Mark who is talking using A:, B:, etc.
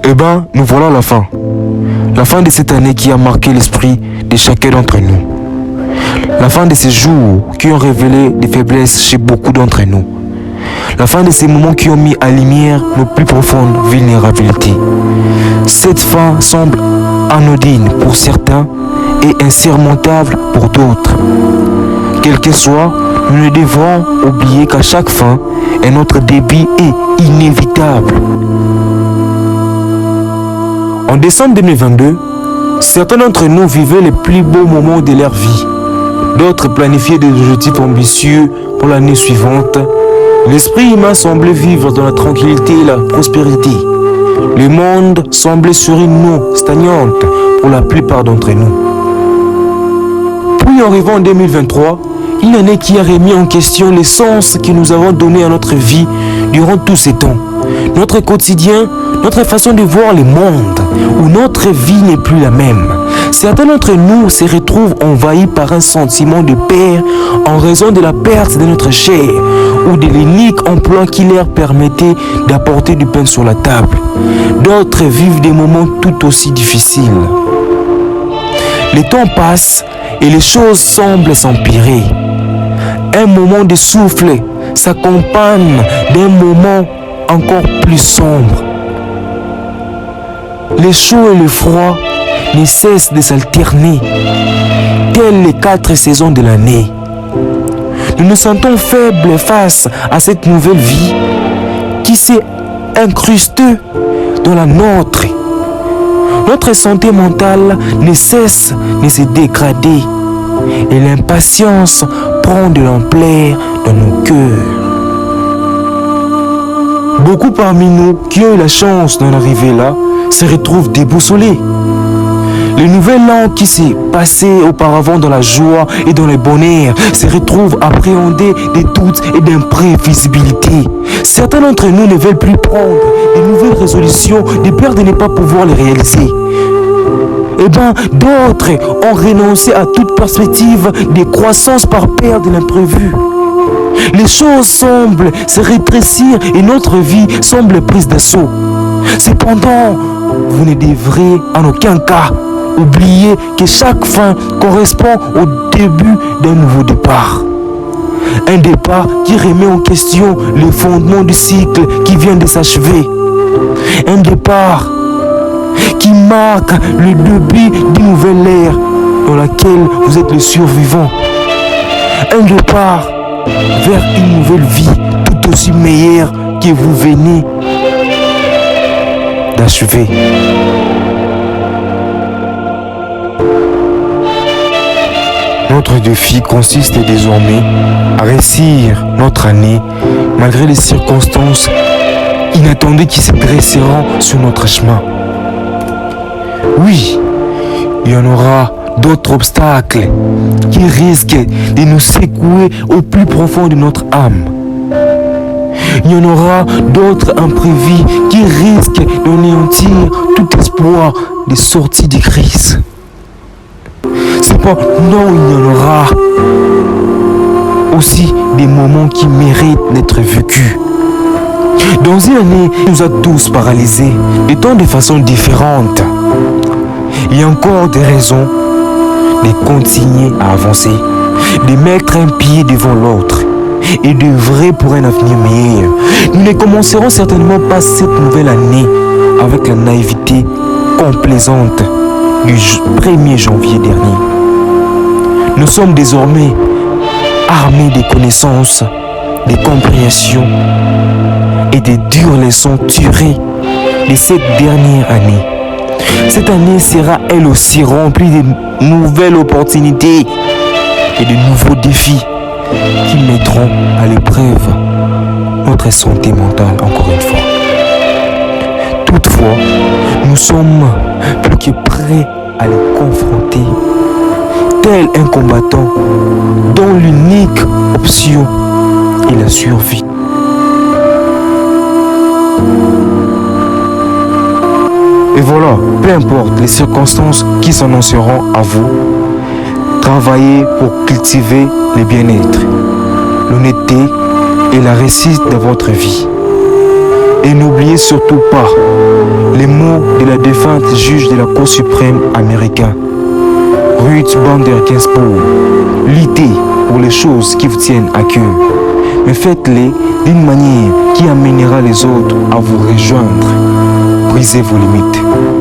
A: Eh ben, nous voilà à la fin. La fin de cette année qui a marqué l'esprit de chacun d'entre nous. La fin de ces jours qui ont révélé des faiblesses chez beaucoup d'entre nous. La fin de ces moments qui ont mis à lumière nos plus profondes vulnérabilités. Cette fin semble anodine pour certains et insurmontable pour d'autres. Quel que soit, nous ne devons oublier qu'à chaque fin, un autre début est inévitable. En décembre 2022, certains d'entre nous vivaient les plus beaux moments de leur vie. D'autres planifiaient des objectifs ambitieux pour l'année suivante. L'esprit humain semblait vivre dans la tranquillité et la prospérité. Le monde semblait sur une eau stagnante pour la plupart d'entre nous. Puis arrivant en 2023, une année qui a remis en question les sens que nous avons donnés à notre vie durant tous ces temps. Notre quotidien, notre façon de voir le monde, où notre vie n'est plus la même. Certains d'entre nous se retrouvent envahis par un sentiment de peur en raison de la perte de notre chair ou de l'unique emploi qui leur permettait d'apporter du pain sur la table. D'autres vivent des moments tout aussi difficiles. Le temps passe et les choses semblent s'empirer. Un moment de souffle s'accompagne d'un moment encore plus sombre. Le chaud et le froid ne cessent de s'alterner, telles les 4 saisons de l'année. Nous nous sentons faibles face à cette nouvelle vie qui s'est incrustée dans la nôtre. Notre santé mentale ne cesse de se dégrader et l'impatience prend de l'ampleur dans nos cœurs. Beaucoup parmi nous qui ont eu la chance d'en arriver là se retrouvent déboussolés. Le nouvel an qui s'est passé auparavant dans la joie et dans le bonheur se retrouve appréhendé de doutes et d'imprévisibilité. Certains d'entre nous ne veulent plus prendre de nouvelles résolutions de peur de ne pas pouvoir les réaliser. Eh bien, d'autres ont renoncé à toute perspective de croissance par peur de l'imprévu. Les choses semblent se rétrécir et notre vie semble prise d'assaut. Cependant, vous ne devrez en aucun cas oublier que chaque fin correspond au début d'un nouveau départ. Un départ qui remet en question le fondement du cycle qui vient de s'achever. Un départ qui marque le début d'une nouvelle ère dans laquelle vous êtes le survivant. Un départ vers une nouvelle vie tout aussi meilleure que vous venez d'achever. Notre défi consiste désormais à réussir notre année malgré les circonstances inattendues qui se dresseront sur notre chemin. Oui, il y en aura d'autres obstacles qui risquent de nous secouer au plus profond de notre âme. Il y en aura d'autres imprévus qui risquent d'anéantir tout espoir de sortie de crise. Cependant, il y en aura aussi des moments qui méritent d'être vécus. Dans une année qui nous a tous paralysés, et tant de façons différentes, il y a encore des raisons de continuer à avancer, de mettre un pied devant l'autre et d'œuvrer pour un avenir meilleur. Nous ne commencerons certainement pas cette nouvelle année avec la naïveté complaisante du 1er janvier dernier. Nous sommes désormais armés de connaissances, de compréhensions et de dures leçons tirées de cette dernière année. Cette année sera elle aussi remplie de nouvelles opportunités et de nouveaux défis qui mettront à l'épreuve notre santé mentale encore une fois. Toutefois, nous sommes plus que prêts à les confronter, tel un combattant dont l'unique option est la survie. Et voilà, peu importe les circonstances qui s'annonceront à vous, travaillez pour cultiver le bien-être, l'honnêteté et la réussite de votre vie. Et n'oubliez surtout pas les mots de la défunte juge de la Cour suprême américaine, Ruth Bader Ginsburg. Luttez pour les choses qui vous tiennent à cœur, mais faites-les d'une manière qui amènera les autres à vous rejoindre. Brisez vos limites.